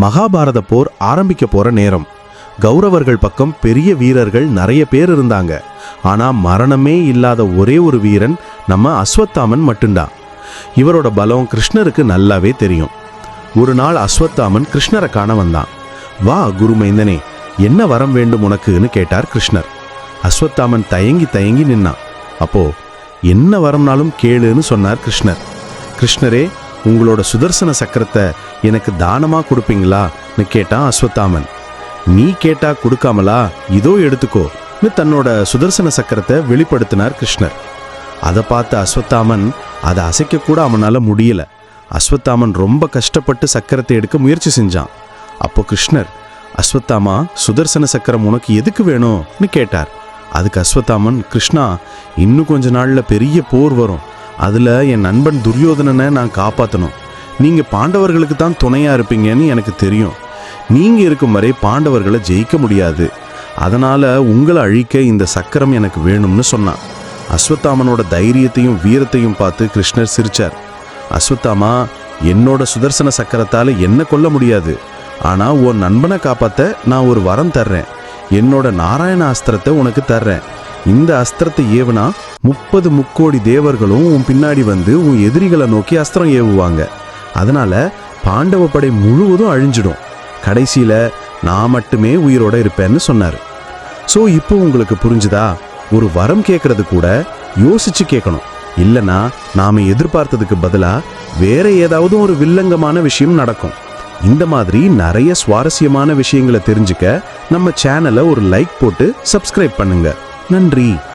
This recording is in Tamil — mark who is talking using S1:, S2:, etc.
S1: மகாபாரத போர் ஆரம்பிக்க போற நேரம். கௌரவர்கள் பக்கம் பெரிய வீரர்கள் நிறைய பேர் இருந்தாங்க. ஆனா மரணமே இல்லாத ஒரே ஒரு வீரன் நம்ம அஸ்வத்தாமன் மட்டும்தான். இவரோட பலம் கிருஷ்ணருக்கு நல்லாவே தெரியும். ஒரு நாள் அஸ்வத்தாமன் கிருஷ்ணரை காண வந்தான். வா குருமைந்தனே, என்ன வரம் வேண்டும் உனக்குன்னு கேட்டார் கிருஷ்ணர். அஸ்வத்தாமன் தயங்கி தயங்கி நின்னான். அப்போ என்ன வரம்னாலும் கேளுன்னு சொன்னார் கிருஷ்ணர். கிருஷ்ணரே, உங்களோட சுதர்சன சக்கரத்தை எனக்கு தானமா கொடுப்பீங்களான்னு கேட்டான் அஸ்வத்தாமன். நீ கேட்டா கொடுக்காமலா, இதோ எடுத்துக்கோன்னு தன்னோட சுதர்சன சக்கரத்தை வெளிப்படுத்தினார் கிருஷ்ணர். அதை பார்த்த அஸ்வத்தாமன் அதை அசைக்க கூட அவனால முடியல. அஸ்வத்தாமன் ரொம்ப கஷ்டப்பட்டு சக்கரத்தை எடுக்க முயற்சி செஞ்சான். அப்போ கிருஷ்ணர், அஸ்வத்தாமா, சுதர்சன சக்கரம் உனக்கு எதுக்கு வேணும்னு கேட்டார். அதுக்கு அஸ்வத்தாமன், கிருஷ்ணா, இன்னும் கொஞ்ச நாள்ல பெரிய போர் வரும். அதுல என் நண்பன் துரியோதனனை நான் காப்பாற்றணும். நீங்க பாண்டவர்களுக்கு தான் துணையா இருப்பீங்கன்னு எனக்கு தெரியும். நீங்க இருக்கும் வரை பாண்டவர்களை ஜெயிக்க முடியாது. அதனால உங்களை அழிக்க இந்த சக்கரம் எனக்கு வேணும்னு சொன்னான். அஸ்வத்தாமனோட தைரியத்தையும் வீரத்தையும் பார்த்து கிருஷ்ணர் சிரிச்சார். அஸ்வத்தாமா, என்னோட சுதர்சன சக்கரத்தால என்ன கொல்ல முடியாது. ஆனா உன் நண்பனை காப்பாத்த நான் ஒரு வரம் தர்றேன். என்னோட நாராயண அஸ்திரத்தை உனக்கு தர்றேன். இந்த அஸ்திரத்தை ஏவுனா 30 முக்கோடி தேவர்களும் உன் பின்னாடி வந்து உன் எதிரிகளை நோக்கி அஸ்திரம் ஏவுவாங்க. அதனால பாண்டவ படை முழுவதும் அழிஞ்சிடும். கடைசியில நான் மட்டுமே உயிரோட இருப்பேன்னு சொன்னார். ஸோ இப்போ உங்களுக்கு புரிஞ்சுதா? ஒரு வரம் கேட்கறது கூட யோசிச்சு கேட்கணும். இல்லைன்னா நாம எதிர்பார்த்ததுக்கு பதிலா வேற ஏதாவது ஒரு வில்லங்கமான விஷயம் நடக்கும். இந்த மாதிரி நிறைய சுவாரஸ்யமான விஷயங்களை தெரிஞ்சுக்க நம்ம சேனலை ஒரு லைக் போட்டு சப்ஸ்கிரைப் பண்ணுங்க. நன்றி.